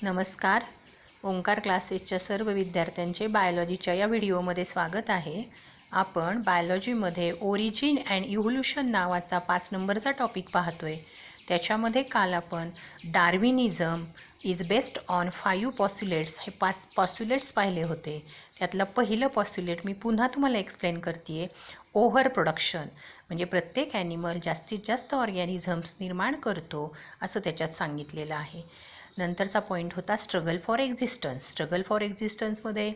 नमस्कार. ओंकार क्लासेसच्या सर्व विद्यार्थ्यांचे बायोलॉजीच्या या व्हिडिओमध्ये स्वागत आहे. आपण बायोलॉजीमध्ये ओरिजिन अँड इव्होल्यूशन नावाचा 5 नंबरचा टॉपिक पाहतोय. त्याच्यामध्ये काल आपण डार्विनिझम इज बेस्ड ऑन 5 पॉस्युलेट्स हे 5 पॉस्युलेट्स पाहिले होते. त्यातलं पहिलं पॉस्युलेट मी पुन्हा तुम्हाला एक्सप्लेन करते. ओव्हर प्रोडक्शन म्हणजे प्रत्येक ॲनिमल जास्तीत जास्त ऑर्गॅनिझम्स निर्माण करतो असं त्याच्यात सांगितलेलं आहे. नंतरचा पॉईंट होता struggle for existence. Struggle for एक्झिस्टन्समध्ये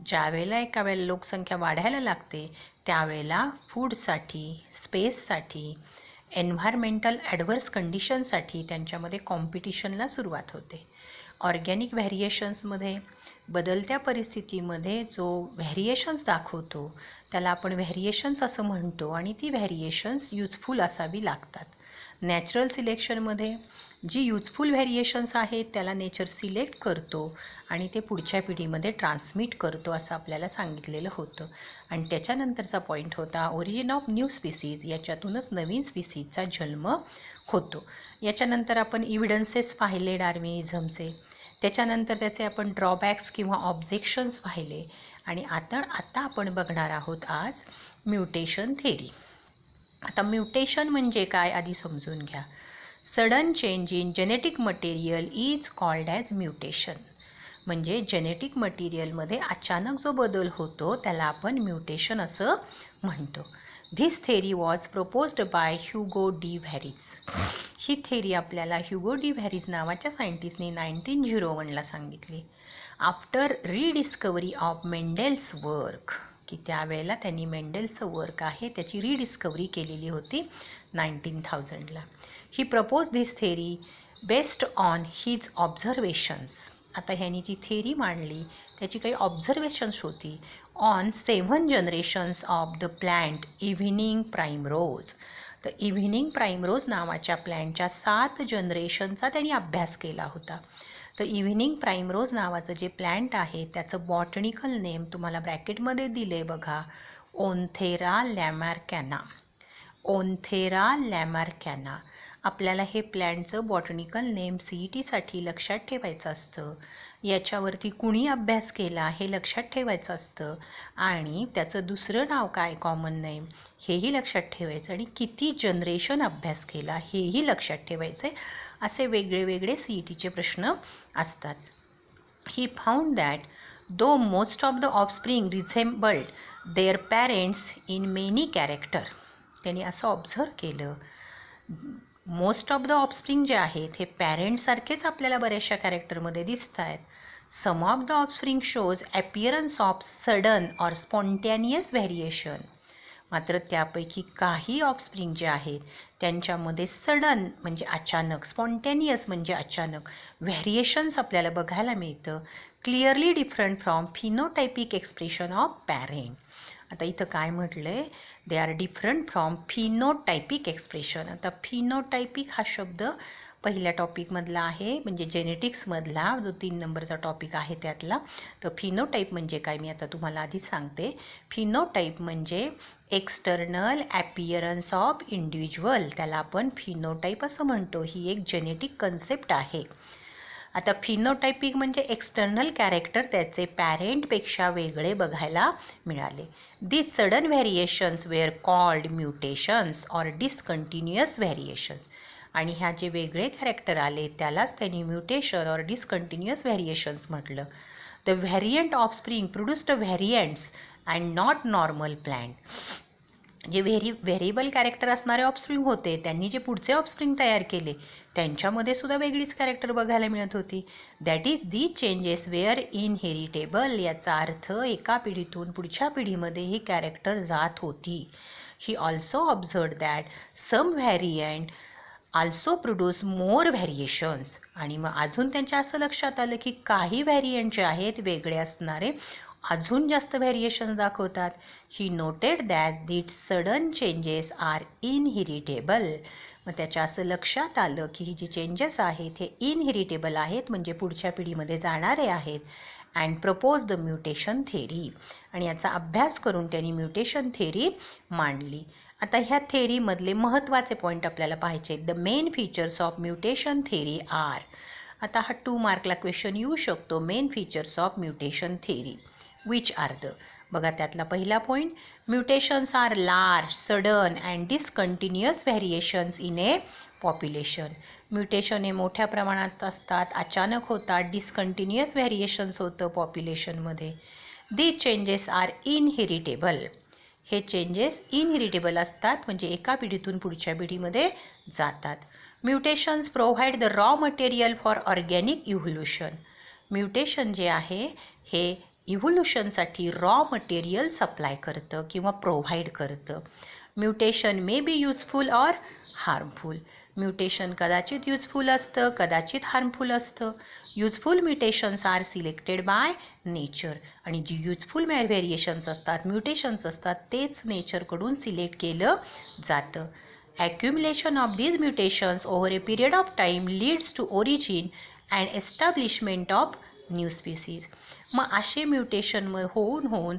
ज्या वेळेला एका वेळेला लोकसंख्या वाढायला लागते त्यावेळेला फूडसाठी, स्पेससाठी, एन्व्हायरमेंटल ॲडव्हर्स कंडिशनसाठी त्यांच्यामध्ये कॉम्पिटिशनला सुरुवात होते. ऑर्गॅनिक व्हॅरिएशन्समध्ये बदलत्या परिस्थितीमध्ये जो व्हॅरिएशन्स दाखवतो त्याला आपण व्हॅरिएशन्स असं म्हणतो आणि ती व्हॅरिएशन्स युजफुल असावी लागतात. नॅचरल सिलेक्शनमध्ये जी युजफुल व्हॅरिएशन्स आहेत त्याला नेचर सिलेक्ट करतो आणि ते पुढच्या पिढीमध्ये ट्रान्समिट करतो असं आपल्याला सांगितलेलं होतं. आणि त्याच्यानंतरचा पॉईंट होता ओरिजिन ऑफ न्यू स्पीसीज. याच्यातूनच नवीन स्पीसीजचा जन्म होतो. याच्यानंतर आपण इव्हिडन्सेस पाहिले डार्विनिझमचे. त्याच्यानंतर त्याचे आपण ड्रॉबॅक्स किंवा ऑब्जेक्शन्स पाहिले. आणि आता आपण बघणार आहोत आज म्युटेशन थेरी. आता म्युटेशन म्हणजे काय आधी समजून घ्या. Sudden change in genetic material is called as mutation. म्हणजे जेनेटिक मटेरियलमध्ये अचानक जो बदल होतो त्याला आपण म्युटेशन असं म्हणतो. This theory was proposed by Hugo de Vries. ही थेरी आपल्याला ह्युगो डी व्हॅरिज नावाच्या सायंटिस्टने 1901ला सांगितली. After rediscovery of Mendel's work, की त्यावेळेला त्यांनी मेंडेलचं वर्क आहे त्याची रिडिस्कवरी केलेली होती 19,000ला. He propose this theory based on his observations. आता ह्यांनी जी थेरी मांडली त्याची काही ऑब्झर्वेशन्स होती on 7 generations of the plant evening primrose. तर इव्हिनिंग प्राइमरोज नावाच्या प्लॅन्टच्या 7 जनरेशनचा त्यांनी अभ्यास केला होता. तर इव्हिनिंग प्राइमरोज नावाचं जे प्लॅन्ट आहे त्याचं बॉटनिकल नेम तुम्हाला ब्रॅकेटमध्ये दिले बघा, ओन्थेरा लॅमार्कॅना. ओन्थेरा लॅमार्कॅना. आपल्याला हे प्लॅन्टचं बॉटनिकल नेम CETसाठी लक्षात ठेवायचं असतं. याच्यावरती कुणी अभ्यास केला हे लक्षात ठेवायचं असतं आणि त्याचं दुसरं नाव काय कॉमन नेम हेही लक्षात ठेवायचं आणि किती जनरेशन अभ्यास केला हेही लक्षात ठेवायचे. असे वेगळे वेगळे CETचे प्रश्न असतात. He found that though most of the offspring resembled their parents in many character. त्यांनी असं ऑब्झर्व केलं मोस्ट ऑफ द ऑफस्प्रिंग जे आहेत हे पॅरेंटसारखेच आपल्याला बऱ्याचशा कॅरेक्टरमध्ये दिसत आहेत. Some of the offspring shows appearance of sudden or spontaneous variation. मात्र त्यापैकी काही ऑफस्प्रिंग जे आहेत त्यांच्यामध्ये सडन म्हणजे अचानक, स्पॉन्टॅनियस म्हणजे अचानक व्हॅरिएशन्स आपल्याला बघायला मिळतं. Clearly different from phenotypic expression of parent. आता इथं काय म्हटलं आहे, they are different from phenotypic expression. आता फिनोटायपिक हा शब्द पहिल्या टॉपिकमधला आहे म्हणजे जेनेटिक्समधला जो 3 नंबरचा टॉपिक आहे त्यातला. तर फिनोटाईप म्हणजे काय मी आता तुम्हाला आधी सांगते. फिनोटाईप म्हणजे एक्सटर्नल ॲपिअरन्स ऑफ इंडिव्हिज्युअल, त्याला आपण फिनोटाईप असं म्हणतो. ही एक जेनेटिक कन्सेप्ट आहे. आता फिनोटायपिक म्हणजे एक्सटर्नल कॅरेक्टर त्याचे पॅरेंटपेक्षा वेगळे बघायला मिळाले. This sudden variations were called mutations or discontinuous variations. आणि ह्या जे वेगळे कॅरेक्टर आले त्यालाच त्यांनी म्युटेशन ऑर डिसकंटिन्युअस व्हॅरिएशन्स म्हटलं. The variant offspring produced variants and not normal plant. जे व्हेरिएबल कॅरेक्टर असणारे ऑफस्प्रिंग होते त्यांनी जे पुढचे ऑफस्प्रिंग तयार केले त्यांच्यामध्ये सुद्धा वेगळीच कॅरेक्टर बघायला मिळत होती. That is the changes were inheritable. याचा अर्थ एका पिढीतून पुढच्या पिढीमध्ये ही कॅरेक्टर जात होती. He also observe that some variant also produce more variations. आणि मग अजून त्यांच्या असं लक्षात आलं की काही व्हॅरियंट जे आहेत वेगळे असणारे अजून जास्त व्हॅरिएशन्स दाखवतात. He noted that these sudden changes are inheritable. मग त्याच्या असं लक्षात आलं की ही जी चेंजेस आहेत हे इनहेरिटेबल आहेत म्हणजे पुढच्या पिढीमध्ये जाणारे आहेत. And propose the mutation theory. आणि याचा अभ्यास करून त्यांनी म्युटेशन थेरी मांडली. आता ह्या थेरीमधले महत्त्वाचे पॉईंट आपल्याला पाहायचे. The main features of mutation theory are. आता हा 2 मार्कला क्वेश्चन येऊ शकतो. Main features of mutation theory which are the. बघा त्यातला पहिला point, mutations are large, sudden and discontinuous variations in a population. Mutation हे मोठ्या प्रमाणात असतात, अचानक होतात, डिसकंटिन्युअस व्हेरिएशन्स होतं पॉप्युलेशनमध्ये. These changes are inheritable. हे चेंजेस इनहेरिटेबल असतात, म्हणजे एका पिढीतून पुढच्या पिढीमध्ये जातात. Mutations provide the raw material for organic evolution. Mutation जे आहे हे इव्होल्युशनसाठी रॉ मटेरियल सप्लाय करतं किंवा प्रोव्हाइड करतं. Mutation may be useful or harmful. Mutation कदाचित युजफुल असतं, कदाचित हार्मफुल असतं. Useful mutations are selected by nature. आणि जी युजफुल व्हेरिएशन्स असतात, म्युटेशन्स असतात, तेच नेचरकडून सिलेक्ट केलं जातं. Accumulation of these mutations over a period of time leads to origin and establishment of new species. मग असे म्युटेशन होऊन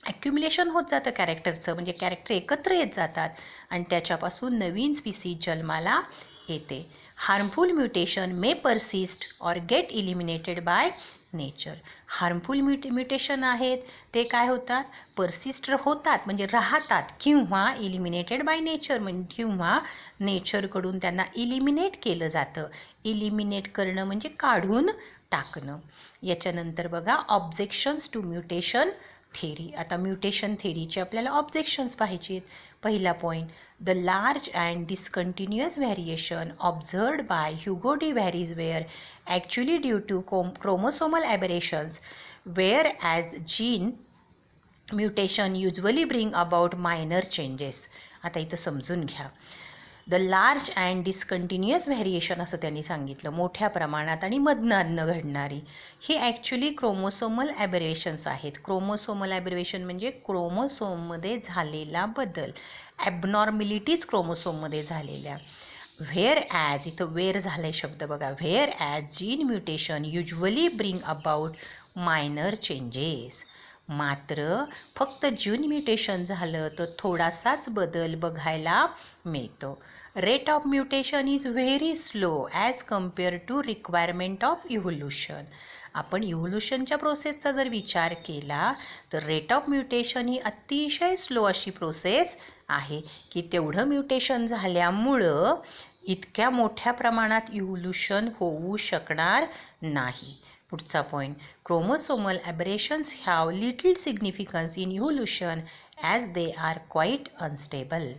ॲक्युम्युलेशन होत जातं कॅरेक्टरचं, म्हणजे कॅरेक्टर एकत्र येत जातात आणि त्याच्यापासून नवीन स्पीसीज जन्माला येते. Harmful mutation may persist or get eliminated by nature. Harmful mutation आहेत ते काय होतात, परसिस्ट होतात म्हणजे राहतात, किंवा इलिमिनेटेड बाय नेचर म्हणजे किंवा नेचरकडून त्यांना इलिमिनेट केलं जातं. इलिमिनेट करणं म्हणजे काढून टाकणं. याच्यानंतर बघा ऑब्जेक्शन्स टू म्युटेशन थेरी. आता म्युटेशन थेरीचे आपल्याला ऑब्जेक्शन्स पाहिजेत. पहिला point, the large and discontinuous variation observed by Hugo de Vries were actually due to chromosomal aberrations whereas gene mutation usually bring about minor changes. आता इथं समजून घ्या. The large and discontinuous variation असं त्यांनी सांगितलं, मोठ्या प्रमाणात आणि मधनाधनं घडणारी. ही ॲक्च्युली क्रोमोसोमल ॲबरेशन्स आहेत. क्रोमोसोमल ॲबरेशन म्हणजे क्रोमोसोममध्ये झालेला बदल, ॲबनॉर्मॅलिटीज क्रोमोसोममध्ये झालेल्या. व्हेअर ॲज, इथं वेअर झालं शब्द बघा, where as gene mutation usually bring about minor changes. मात्र फक्त जीन म्युटेशन झालं तर थोडासाच बदल बघायला मिळतो. Rate of mutation is very slow as compare to requirement of evolution. आपण इव्होल्युशनच्या प्रोसेसचा जर विचार केला तर रेट ऑफ म्युटेशन ही अतिशय स्लो अशी प्रोसेस आहे, की तेवढं म्युटेशन झाल्यामुळं इतक्या मोठ्या प्रमाणात इव्होल्युशन होऊ शकणार नाही. पुढचा point, chromosomal aberrations have little significance in evolution as they are quite unstable.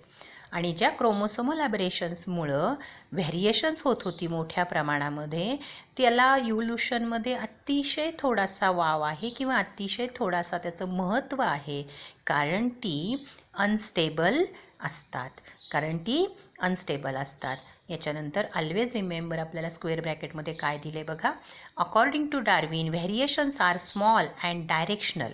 आणि ज्या क्रोमोसोमल ॲबरेशन्समुळं व्हेरिएशन्स होत होती मोठ्या प्रमाणामध्ये, त्याला इव्होल्युशनमध्ये अतिशय थोडासा वाव आहे किंवा अतिशय थोडासा त्याचं महत्त्व आहे, कारण ती अनस्टेबल असतात. याच्यानंतर ऑलवेज रिमेंबर आपल्याला स्क्वेअर ब्रॅकेटमध्ये काय दिले बघा. According to Darwin variations are small and directional.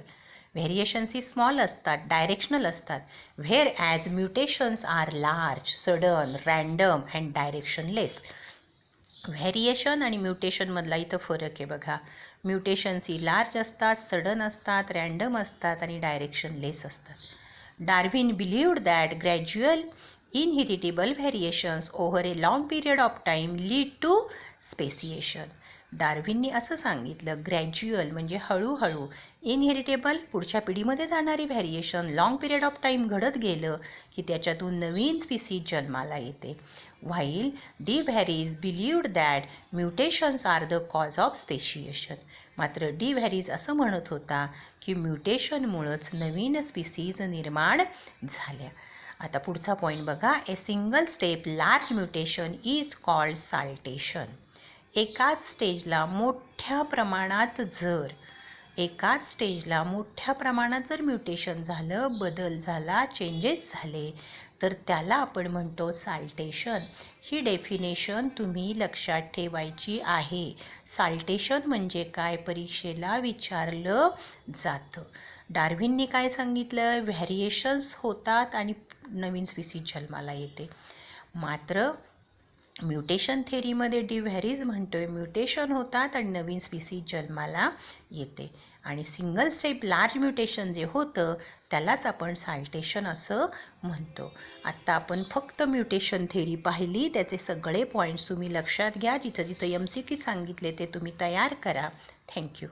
Variations ही स्मॉल असतात, डायरेक्शनल असतात. Whereas mutations are large, sudden, random and directionless. Variation आणि म्युटेशनमधला इथं फरक आहे बघा. म्युटेशन्स ही लार्ज असतात, सडन असतात, रँडम असतात आणि डायरेक्शनलेस असतात. Darwin believed that gradual inheritable variations over a long period of time lead to speciation. डार्विननी असं सांगितलं, ग्रॅज्युअल म्हणजे हळूहळू, इनहेरिटेबल पुढच्या पिढीमध्ये जाणारी variation long period of time घडत गेलं की त्याच्यातून नवीन स्पीसीज जन्माला येते. While de Vries believed that mutations are the cause of speciation. मात्र डी व्हॅरीज असं म्हणत होता की म्युटेशनमुळंच नवीन स्पीसीज निर्माण झाल्या. आता पुढचा पॉईंट बघा. A single step large mutation is called saltation. एकाच स्टेजला मोठ्या प्रमाणात जर म्युटेशन झालं, बदल झाला, चेंजेस झाले, तर त्याला आपण म्हणतो साल्टेशन. ही डेफिनेशन तुम्ही लक्षात ठेवायची आहे. साल्टेशन म्हणजे काय, परीक्षेला विचारलं जातं. डार्विननी काय सांगितलं, व्हेरिएशन्स होतात आणि नवीन स्पीसीज जन्माला येते. मात्र म्युटेशन थेरीमध्ये डी व्हॅरीज म्हणतोय म्युटेशन होतात आणि नवीन स्पीसीज जन्माला येते आणि सिंगल स्टेप लार्ज म्युटेशन जे होतं त्यालाच आपण साल्टेशन असं म्हणतो. आत्ता आपण फक्त म्युटेशन थेरी पाहिली, त्याचे सगळे पॉईंट्स तुम्ही लक्षात घ्या. जिथं जिथं MCQ सांगितले ते तुम्ही तयार करा. थँक्यू.